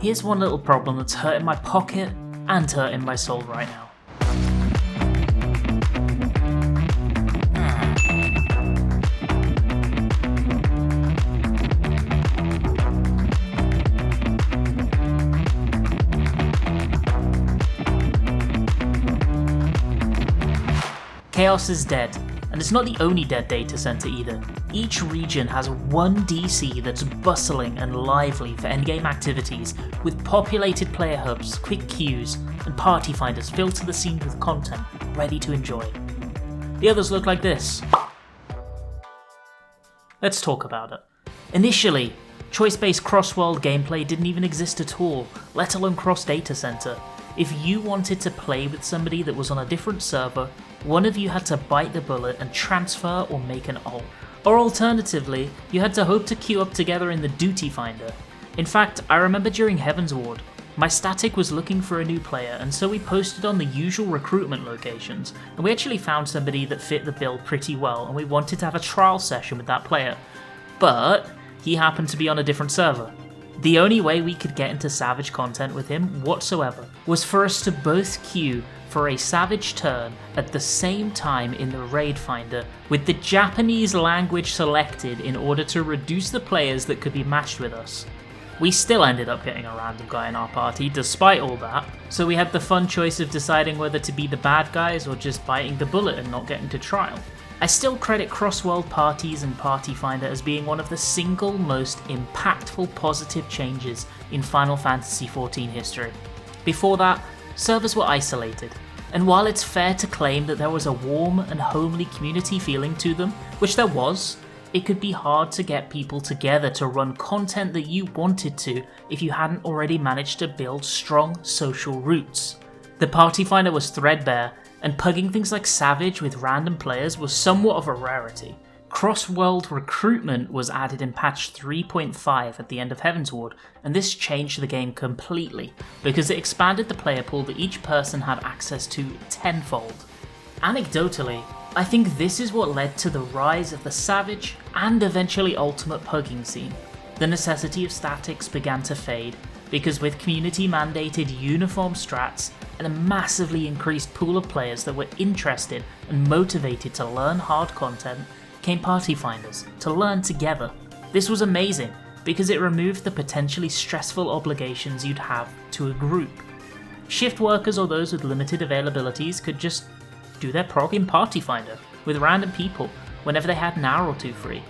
here's one little problem that's hurting my pocket and hurting my soul right now. Chaos is dead, and it's not the only dead data center either. Each region has one DC that's bustling and lively for endgame activities, with populated player hubs, quick queues, and party finders filled to the seam with content, ready to enjoy. The others look like this. Let's talk about it. Initially, choice-based cross-world gameplay didn't even exist at all, let alone cross-data center. If you wanted to play with somebody that was on a different server, one of you had to bite the bullet and transfer or make an ult. Or alternatively, you had to hope to queue up together in the duty finder. In fact, I remember during Heavensward, my static was looking for a new player, and so we posted on the usual recruitment locations, and we actually found somebody that fit the bill pretty well, and we wanted to have a trial session with that player. But he happened to be on a different server. The only way we could get into Savage content with him whatsoever was for us to both queue for a Savage turn at the same time in the raid finder, with the Japanese language selected in order to reduce the players that could be matched with us. We still ended up getting a random guy in our party despite all that, so we had the fun choice of deciding whether to be the bad guys or just biting the bullet and not getting to trial. I still credit cross-world parties and Party Finder as being one of the single most impactful positive changes in Final Fantasy XIV history. Before that, servers were isolated, and while it's fair to claim that there was a warm and homely community feeling to them, which there was, it could be hard to get people together to run content that you wanted to if you hadn't already managed to build strong social roots. The Party Finder was threadbare, and pugging things like Savage with random players was somewhat of a rarity. Cross-world recruitment was added in patch 3.5 at the end of Heavensward, and this changed the game completely, because it expanded the player pool that each person had access to tenfold. Anecdotally, I think this is what led to the rise of the Savage and eventually Ultimate pugging scene. The necessity of statics began to fade, because with community-mandated uniform strats and a massively increased pool of players that were interested and motivated to learn hard content, came Party Finders to learn together. This was amazing, because it removed the potentially stressful obligations you'd have to a group. Shift workers or those with limited availabilities could just do their prog in Party Finder with random people whenever they had an hour or two free.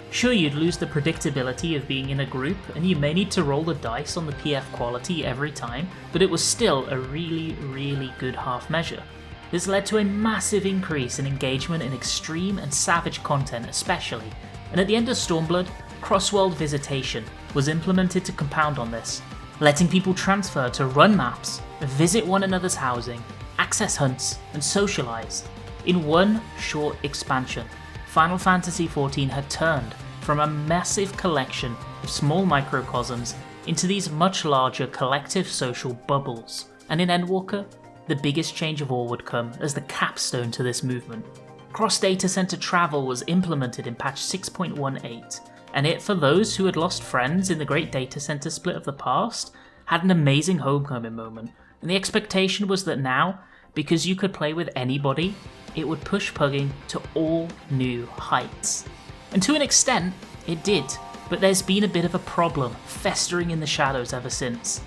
Sure, you'd lose the predictability of being in a group, and you may need to roll the dice on the PF quality every time, but it was still a really good half measure. This led to a massive increase in engagement in extreme and Savage content especially, and at the end of Stormblood, cross-world visitation was implemented to compound on this, letting people transfer to run maps, visit one another's housing, access hunts, and socialise. In one short expansion, Final Fantasy XIV had turned from a massive collection of small microcosms into these much larger collective social bubbles, and in Endwalker, the biggest change of all would come as the capstone to this movement. Cross-data center travel was implemented in patch 6.18, and it, for those who had lost friends in the great data center split of the past, had an amazing homecoming moment, and the expectation was that now, because you could play with anybody, it would push pugging to all new heights. And to an extent, it did, but there's been a bit of a problem festering in the shadows ever since.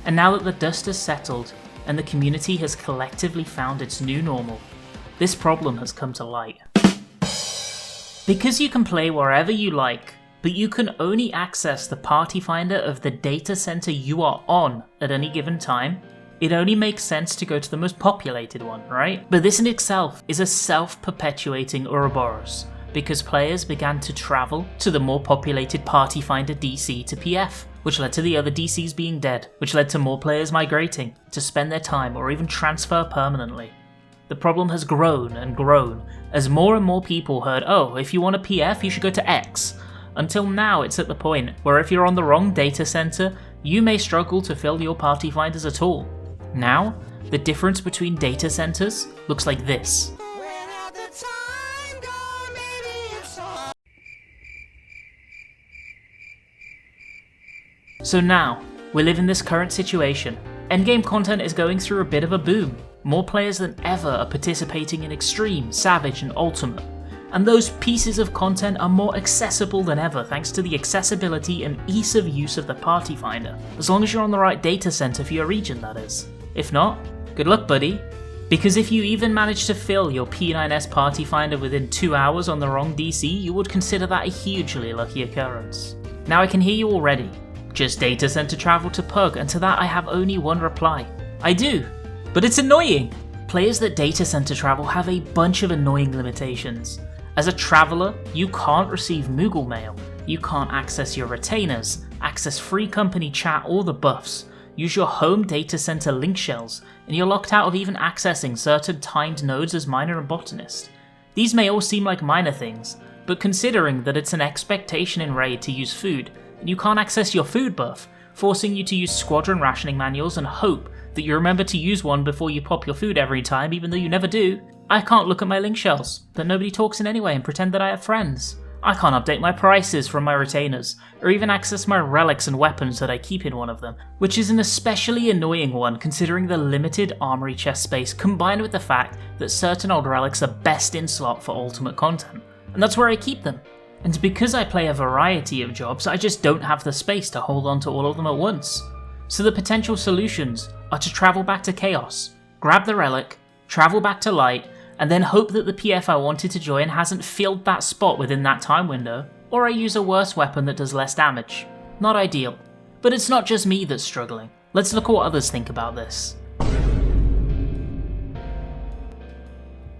And now that the dust has settled, and the community has collectively found its new normal, this problem has come to light. Because you can play wherever you like, but you can only access the Party Finder of the data center you are on at any given time, it only makes sense to go to the most populated one, right? But this in itself is a self-perpetuating Ouroboros, because players began to travel to the more populated Party Finder DC to PF, which led to the other DCs being dead, which led to more players migrating to spend their time or even transfer permanently. The problem has grown and grown as more and more people heard, oh, if you want a PF, you should go to X. Until now, it's at the point where if you're on the wrong data center, you may struggle to fill your Party Finders at all. Now, the difference between data centers looks like this. So now, We live in this current situation. Endgame content is going through a bit of a boom. More players than ever are participating in Extreme, Savage and Ultimate. And those pieces of content are more accessible than ever thanks to the accessibility and ease of use of the Party Finder. As long as you're on the right data center for your region, that is. If not, good luck buddy. Because if you even manage to fill your P9S Party Finder within 2 hours on the wrong DC, you would consider that a hugely lucky occurrence. Now I can hear you already. Just data center travel to Pug, and to that I have only one reply. I do, but it's annoying! Players that data center travel have a bunch of annoying limitations. As a traveller, you can't receive Moogle mail, you can't access your retainers, access free company chat or the buffs, use your home data center link shells, and you're locked out of even accessing certain timed nodes as miner and botanist. These may all seem like minor things, but considering that it's an expectation in Raid to use food, and you can't access your food buff, forcing you to use squadron rationing manuals and hope that you remember to use one before you pop your food every time even though you never do, I can't look at my link shells that nobody talks in anyway and pretend that I have friends. I can't update my prices from my retainers, or even access my relics and weapons that I keep in one of them, which is an especially annoying one considering the limited armory chest space combined with the fact that certain old relics are best in slot for ultimate content, and that's where I keep them. And because I play a variety of jobs, I just don't have the space to hold on to all of them at once. So the potential solutions are to travel back to Chaos, grab the relic, travel back to Light, and then hope that the PF I wanted to join hasn't filled that spot within that time window, or I use a worse weapon that does less damage. Not ideal. But it's not just me that's struggling. Let's look at what others think about this.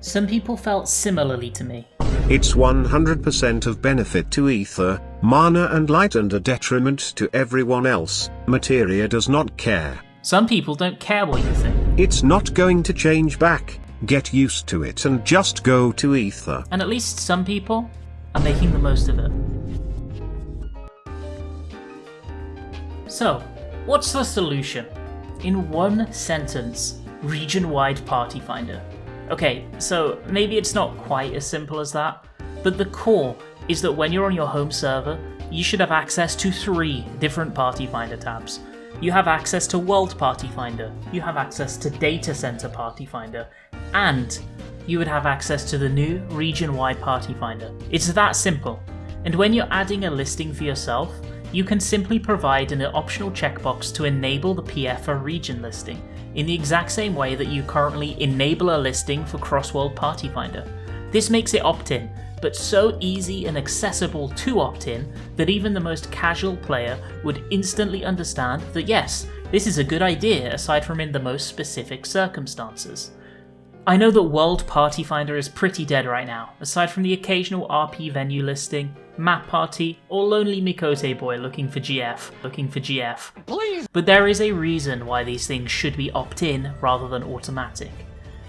Some people felt similarly to me. It's 100% of benefit to Ether, Mana and Light and a detriment to everyone else. Materia does not care. Some people don't care what you think. It's not going to change back. Get used to it and just go to Ether. And at least some people are making the most of it. So, what's the solution? In one sentence, region-wide Party Finder. Okay, so maybe it's not quite as simple as that, but the core is that when you're on your home server, you should have access to 3 different Party Finder tabs. You have access to World Party Finder, you have access to Data Center Party Finder, and you would have access to the new region-wide Party Finder. It's that simple, and when you're adding a listing for yourself, you can simply provide an optional checkbox to enable the PF for region listing, in the exact same way that you currently enable a listing for Cross-World Party Finder. This makes it opt-in, but so easy and accessible to opt in that even the most casual player would instantly understand that yes, this is a good idea aside from in the most specific circumstances. I know that World Party Finder is pretty dead right now, aside from the occasional RP venue listing, map party, or lonely Mikote boy looking for GF. Please. But there is a reason why these things should be opt-in rather than automatic.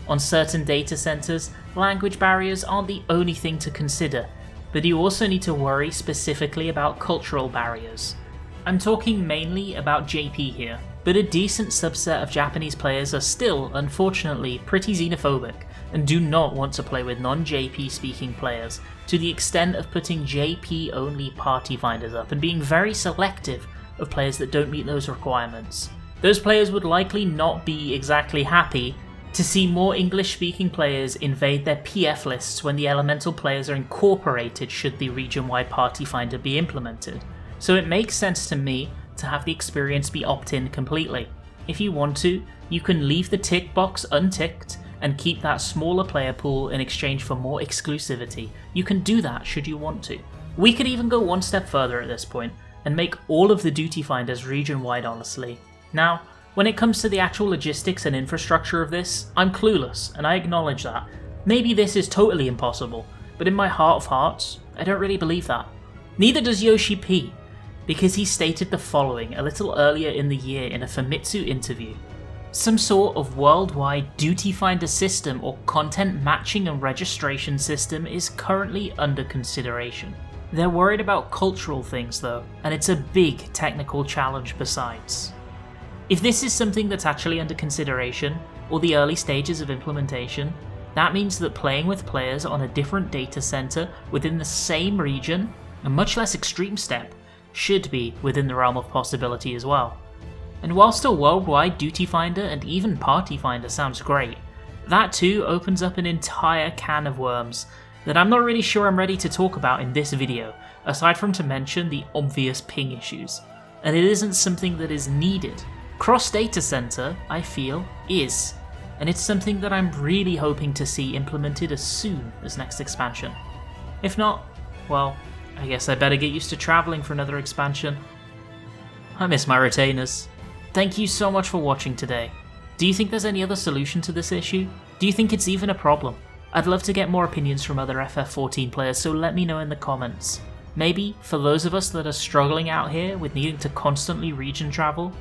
On certain data centers, language barriers aren't the only thing to consider, but you also need to worry specifically about cultural barriers. I'm talking mainly about JP here, but a decent subset of Japanese players are still, unfortunately, pretty xenophobic and do not want to play with non-JP speaking players, to the extent of putting JP only party finders up and being very selective of players that don't meet those requirements. Those players would likely not be exactly happy to see more English-speaking players invade their PF lists when the elemental players are incorporated should the region-wide party finder be implemented. So it makes sense to me to have the experience be opt-in completely. If you want to, you can leave the tick box unticked and keep that smaller player pool in exchange for more exclusivity. You can do that should you want to. We could even go one step further at this point and make all of the duty finders region-wide honestly. Now, when it comes to the actual logistics and infrastructure of this, I'm clueless, and I acknowledge that. Maybe this is totally impossible, but in my heart of hearts, I don't really believe that. Neither does Yoshi P, because he stated the following a little earlier in the year in a Famitsu interview. Some sort of worldwide duty finder system or content matching and registration system is currently under consideration. They're worried about cultural things though, and it's a big technical challenge besides. If this is something that's actually under consideration, or the early stages of implementation, that means that playing with players on a different data center within the same region, a much less extreme step, should be within the realm of possibility as well. And whilst a worldwide duty finder and even party finder sounds great, that too opens up an entire can of worms that I'm not really sure I'm ready to talk about in this video, aside from to mention the obvious ping issues. And it isn't something that is needed. Cross data center, I feel, is. And it's something that I'm really hoping to see implemented as soon as next expansion. If not, well, I guess I better get used to traveling for another expansion. I miss my retainers. Thank you so much for watching today. Do you think there's any other solution to this issue? Do you think it's even a problem? I'd love to get more opinions from other FF14 players, so let me know in the comments. Maybe, for those of us that are struggling out here with needing to constantly region travel,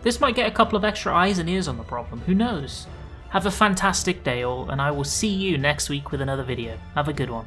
this might get a couple of extra eyes and ears on the problem, who knows? Have a fantastic day all, and I will see you next week with another video. Have a good one.